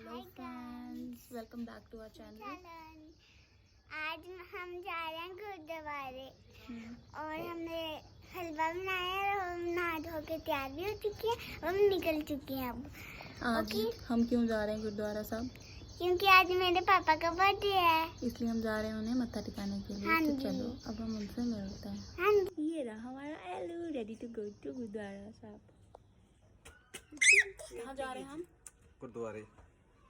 Hello friends, welcome back to our channel. आज हम जा रहे हैं गुरुद्वारे और हमने हलवा बनाया है और हम नहा धो के तैयार भी हो चुकी हैं और हम निकल चुकी हैं अब। आज हम क्यों जा रहे हैं गुरुद्वारा साहब? क्योंकि आज मेरे पापा का बर्थडे है, इसलिए हम जा रहे हैं उन्हें मत्था टिकाने के लिए। हाँ तो जी। चलो अब हम उनसे मिलते हैं। हाँ जी। ये रहा हमारा एलू, ready to go to gurdwara Sahib. कहाँ जा रहे हैं हम? गुरुद्वारे।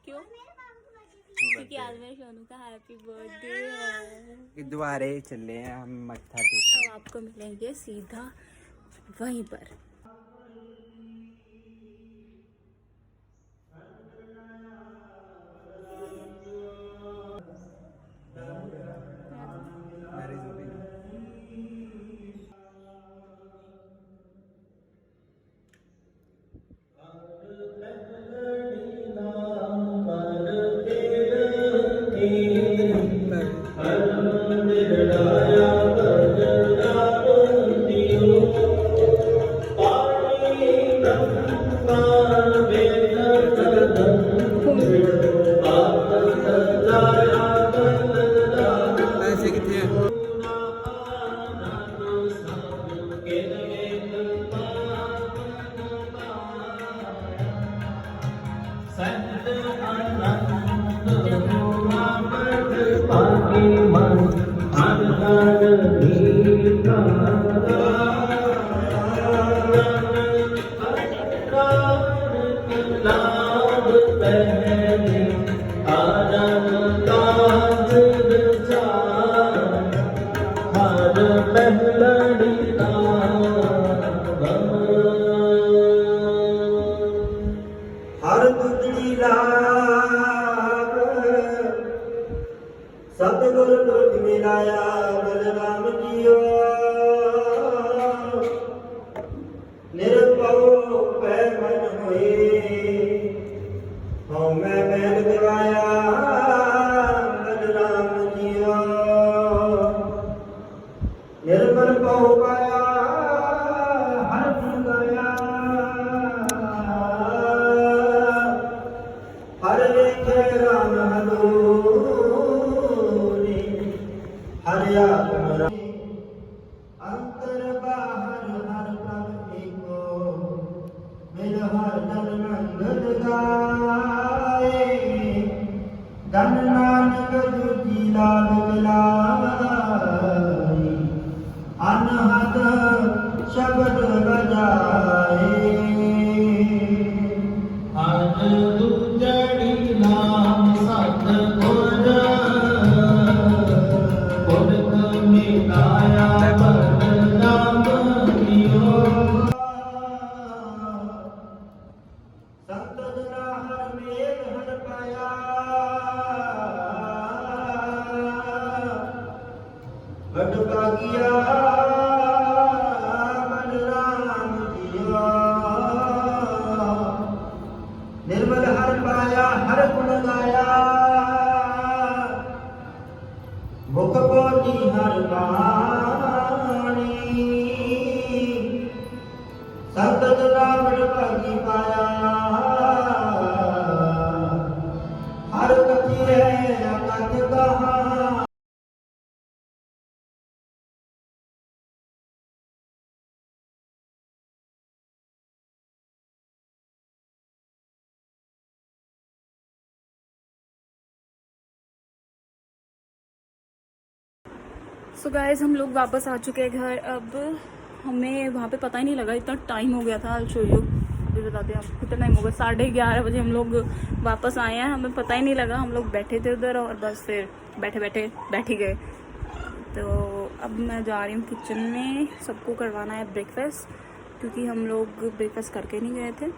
क्यों? क्योंकि आज मेरे सोनू का हैप्पी बर्थडे है। गुरुद्वारे चले हैं हम मत्था टेकने। अब आपको मिलेंगे सीधा वहीं पर। पैसे कितने हैं? हर दुजड़ी लाभ सतगुर पुरख मिलाया बलराम जियो निरपौ पै मन होए हौ मैं मैल गवाया बलराम जियो निर्मल पौ पाया हर गुण गाया हर लेखे राम हलोने हर आत्म अंतर बाहर हर प्रभ एको मिल हर नर मंगल गाए धन नानक दुखी लाभ दिलाए अनहद शब्द बजाए हर दुजड़ी नाम सतगुर पुरख मिलाया बलराम जियो संत जना हर मेल हर पाया बड़ भागिया बलराम जियो निर्मल हर पाया हर गुण गाया मुख बोली हर बाणी संत जना बड़ भागी पाया हर कथी है कथ कहा सो गाइस हम लोग वापस आ चुके हैं घर। अब हमें वहाँ पे पता ही नहीं लगा, इतना टाइम हो गया था। शो यू बताते हैं आपको कितना टाइम हो गया। 11:30 बजे हम लोग वापस आए हैं, हमें पता ही नहीं लगा। हम लोग बैठे थे उधर और बस फिर बैठ ही गए। तो अब मैं जा रही हूँ किचन में, सबको करवाना है ब्रेकफास्ट, क्योंकि हम लोग ब्रेकफास्ट करके नहीं गए थे।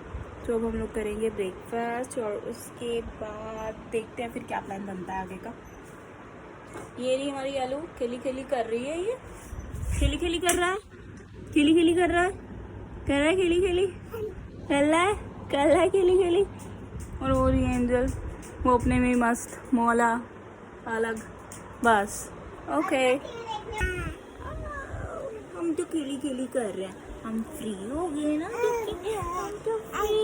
तो अब हम लोग करेंगे ब्रेकफास्ट और उसके बाद देखते हैं फिर क्या प्लान बनता है आगे का। ये रही हमारी आलू, खेली खेली कर रही है। ये खेली खेली कर रहा है, खेली खेली कर रहा है, कर रहा है खेली खेली, कर रहा है खेली खेली। और वो रही एंजल, वो अपने में मस्त मौला अलग बस। ओके हम तो खेली खेली कर रहे हैं, हम फ्री हो गए ना। हम तो फ्री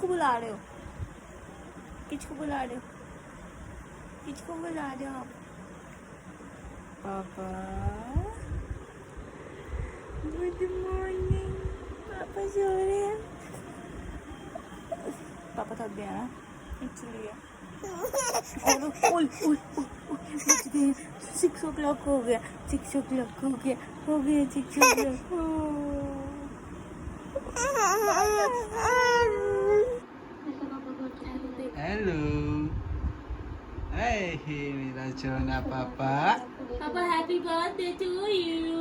किसको बुला रहे हो? किसको बुला रहे हो? किसको बुला रहे हो आप? पापा गुड मॉर्निंग। पापा सो रहे हैं। पापा थक गया ना इसलिए। और उल उल बच गए। 6 o'clock हो गया। 6 o'clock हो गया। 6 o'clock। हेलो, मेरा सोना पापा। पापा happy birthday to you.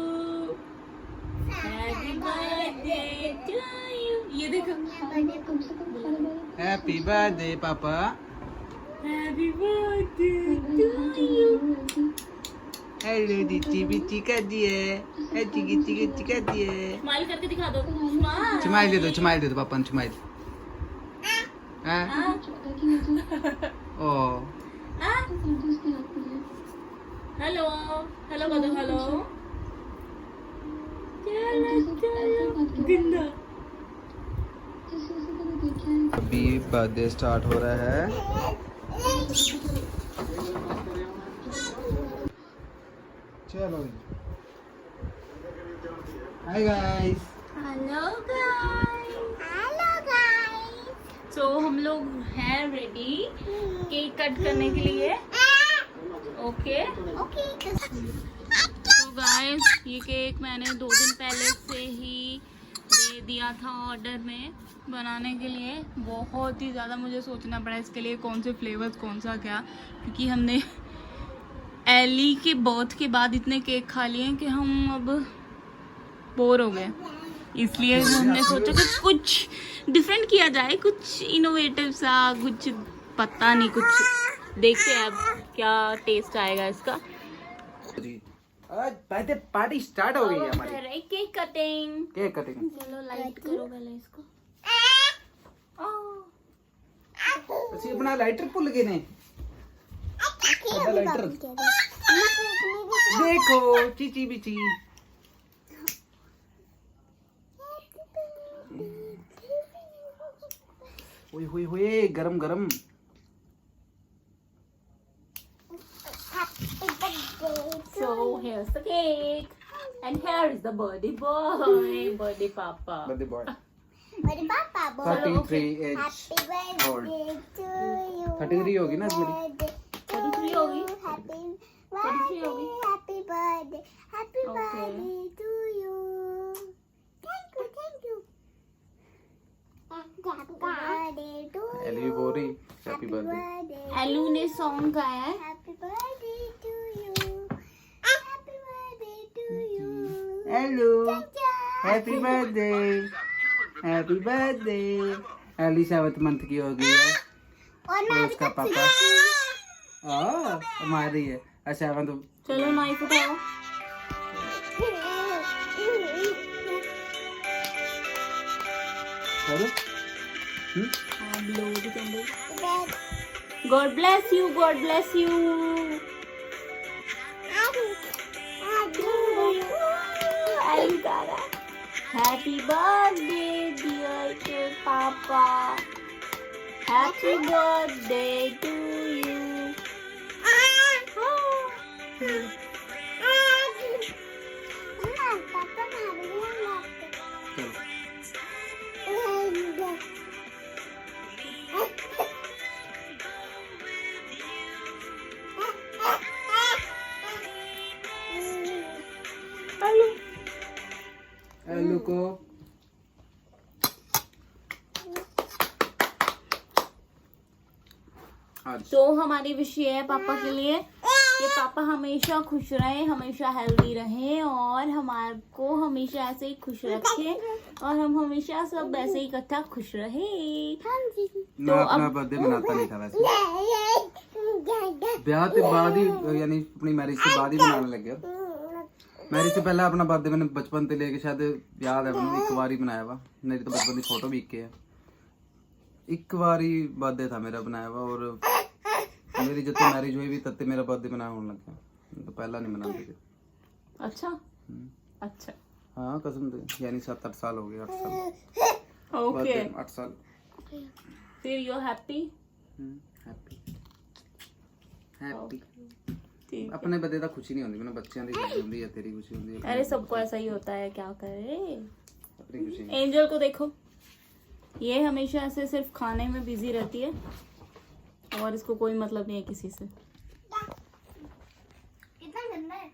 Happy birthday to you. ये देखो। हैप्पी बर्थडे पापा। Happy birthday to you. Hello दीदी बिच्ची कर दिए। गिच्ची कर दिए। स्माइल करके दिखा दो। चुमाइल दे दो पापा ने चुमाइल। हाँ? ओ हेलो हेलो कर दो। हेलो गिंदा। अभी बर्थडे स्टार्ट हो रहा है। चलो hi guys. Hello guys. So हम लोग हैं रेडी केक कट करने के लिए। ओके तो गाइस ये केक मैंने 2 दिन पहले से ही दे दिया था ऑर्डर में बनाने के लिए। बहुत ही ज़्यादा मुझे सोचना पड़ा इसके लिए कौन से फ्लेवर्स कौन सा क्या, क्योंकि हमने एली के बर्थ के बाद इतने केक खा लिए कि हम अब बोर हो गए। इसलिए हमने सोचा कि कुछ डिफरेंट किया जाए, कुछ इनोवेटिव सा, कुछ पता नहीं, कुछ देखते हैं अब क्या टेस्ट आएगा इसका। आज बर्थडे पार्टी स्टार्ट हो गई है हमारी। Cake cutting. Cake cutting. चलो लाइट करो पहले इसको। ਅਸੀਂ अपना लाइटर भूल गए ने। लाइटर देखो चीची बिची। ओए होए गरम गरम। So here's the cake and here is the birthday boy, birthday papa. Birthday boy मेरे पापा बोल 33 age happy birthday to you. 33 होगी ना मेरी। 33 होगी। हैप्पी 33 होगी। Happy birthday Okay. To you. Thank you happy birthday to Ellie भी बोल रही हैप्पी बर्थडे। एलू ने सॉन्ग गाया है। Happy birthday to you. Happy birthday to you. Hello happy birthday. Happy birthday. Ellie 7th month की हो गई है और और उसका पापा हमारी है। अच्छा 7th। चलो नाइफ उठाओ। चलो God bless you, God bless you. एलू गा रहा है। Happy birthday dear to Papa. Happy birthday to you. एलू को तो हमारी विश ये है पापा के लिए कि पापा हमेशा खुश रहें, हमेशा हेल्दी रहें और हमारे को हमेशा ऐसे ही खुश रखें और हम हमेशा सब ऐसे ही इकट्ठा खुश रहें। मैं अपना बर्थडे मनाता नहीं था वैसे। ब्याह के बाद ही यानी अपनी मैरिज के बाद ही मनाने लग गया। मैरिज से पहले अपना बर्थडे मैंने बचपन से लेके शायद याद है मैंने एक बार ही बनाया हुआ। मेरी तो बचपन की फोटो भी एक है। एक बार ही बर्थडे था मेरा बनाया हुआ और मेरी जब मैरिज हुई भी तब तक मेरा बर्थडे मनाने होने लग गया। तो पहला नहीं मनाते थे। अच्छा अच्छा हाँ कसम से यानी 7-8 साल हो गए। 8 साल ओके 8 साल फिर यू हैप्पी? हैप्पी हैप्पी ठीक। अपने बदे दा खुशी नहीं होंदी, मैंने बच्चों दी खुशी होंदी है, तेरी खुशी होंदी है। अरे सबको ऐसा ही होता है, क्या करे। अपनी खुशी नहीं। एंजल को देखो, ये हमेशा ऐसे सिर्फ खाने में बिजी रहती है और इसको कोई मतलब नहीं है किसी से। कितना गंदा है।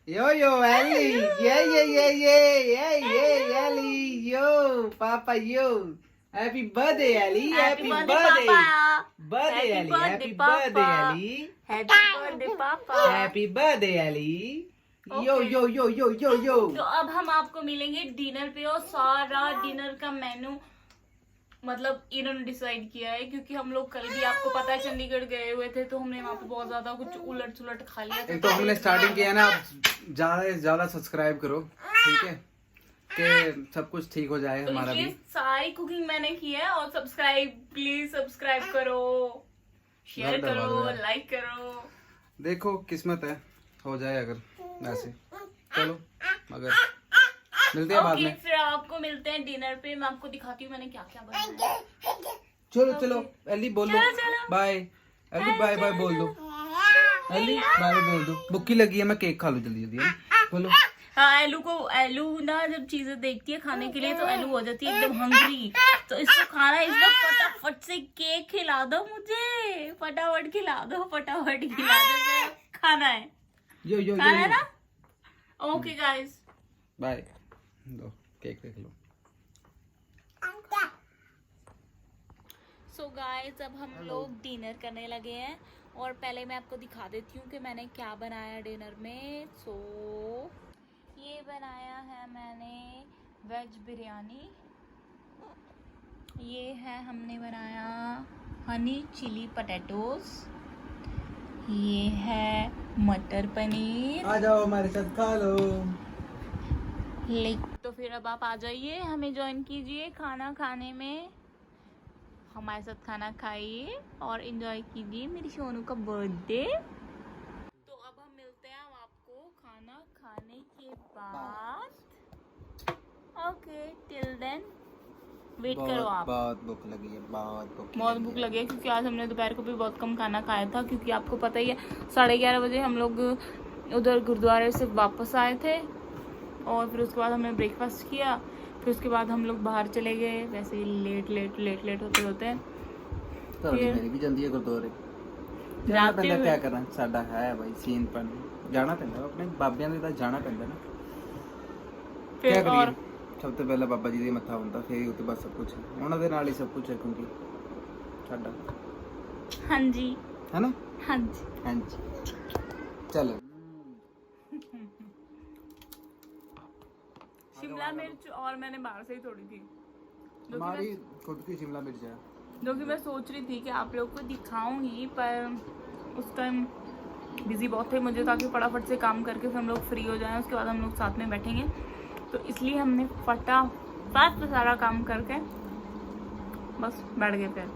यो यो एली, ये एली, यो पापा yo, happy birthday Ellie, happy birthday birthday Ellie, happy birthday Ellie, happy birthday पापा। Happy birthday Ellie, yo yo yo yo yo yo. तो अब हम आपको मिलेंगे डिनर पे और सारा डिनर का मेनू मतलब इन्होंने डिसाइड किया है, क्योंकि हम लोग कल भी आपको पता है चंडीगढ़ गए हुए थे, तो हमने वहाँ पे बहुत ज्यादा कुछ उलट सुलट खा लिया था। एक तो हमने स्टार्टिंग किया ना, आप ज्यादा से ज्यादा सब्सक्राइब करो, ठीक है, कि सब कुछ ठीक हो जाए हमारा भी। सारी कुकिंग मैंने की है, और प्लीज सब्सक्राइब करो, शेयर करो, लाइक करो। देखो किस्मत है, हो जाए अगर वैसे। चलो मगर मिलते हैं बाद में। फिर आपको मिलते हैं डिनर पे, मैं आपको दिखाती हूँ मैंने क्या क्या बनाया है। चलो चलो एली बोल दो बाय, एली बाय बाय बोल दो, एली बाय बोल दो। भूखी लगी है, मैं केक खा लूं जल्दी जल्दी, बोलो। हाँ, एलू ना जब चीजें देखती है खाने के लिए तो एलू हो जाती है एकदम हंग्री, तो इसको खाना है, इसको फटाफट से केक खिला दो मुझे, फटाफट खिला दो, फटाफट खिला दो, खाना है, यो यो खाना है यो ना। ओके गाइस, बाय, लो केक देख लो। सो गाइस अब हम लोग डिनर करने लगे हैं, और पहले मैं आपको दिखा देती हूँ कि मैंने क्या बनाया डिनर में। सो ये बनाया है मैंने वेज बिरयानी, ये है हमने बनाया हनी चिली पटेटोज, ये है मटर पनीर। आ जाओ हमारे साथ खा लो। तो फिर अब आप आ जाइए, हमें ज्वाइन कीजिए खाना खाने में, हमारे साथ खाना खाइए और एंजॉय कीजिए मेरी सोनू का बर्थडे। तो अब हम मिलते हैं आपको खाना खाने के बाद। ओके, टिल देन वेट करो आप। बहुत भूख लगी है, बहुत भूख लगी है, क्योंकि आज हमने दोपहर को भी बहुत कम खाना खाया था, क्योंकि आपको पता ही है 11:30 बजे हम लोग उधर गुरुद्वारे से वापस आए थे, और फिर उसके बाद हमने ब्रेकफास्ट किया, फिर उसके बाद हम लोग बाहर चले गए, वैसे ही लेट होते मेरी भी जल्दी है गुरुद्वारे जाना पैंदा, क्या करना साडा है भाई सीन पर जाना पैंदा, अपने बाबियां दे जाना पैंदा ना, क्या करिए। सब तो पहले बाबा जी दे मत्था हुंदा, फिर उस बाद सब कुछ है, उन्हां दे नाल ही सब कुछ है, क्योंकि साडा। हाँ जी, है ना, हाँ जी, हाँ जी। चलो शिमला मिर्च और मैंने बाहर से ही तोड़ी थी, हमारी खुद की शिमला मिर्च है, जो कि मैं सोच रही थी कि आप लोगों को दिखाऊंगी, पर उस टाइम बिजी बहुत थे, मुझे था कि फटाफट से काम करके फिर हम लोग फ्री हो जाएं, उसके बाद हम लोग साथ में बैठेंगे, तो इसलिए हमने फटाफट सारा काम करके बस बैठ गए फिर।